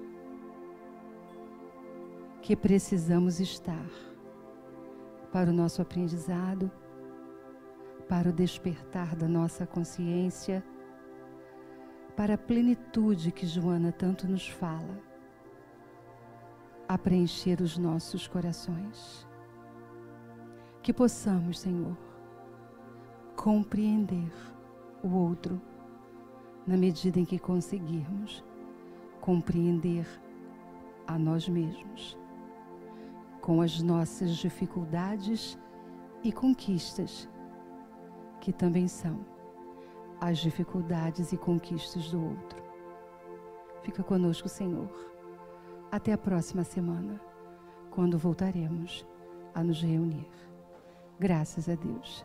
que precisamos estar para o nosso aprendizado, para o despertar da nossa consciência, para a plenitude que Joana tanto nos fala, a preencher os nossos corações. Que possamos, Senhor, compreender o outro na medida em que conseguirmos compreender a nós mesmos, com as nossas dificuldades e conquistas, que também são as dificuldades e conquistas do outro. Fica conosco, Senhor. Até a próxima semana, quando voltaremos a nos reunir. Graças a Deus.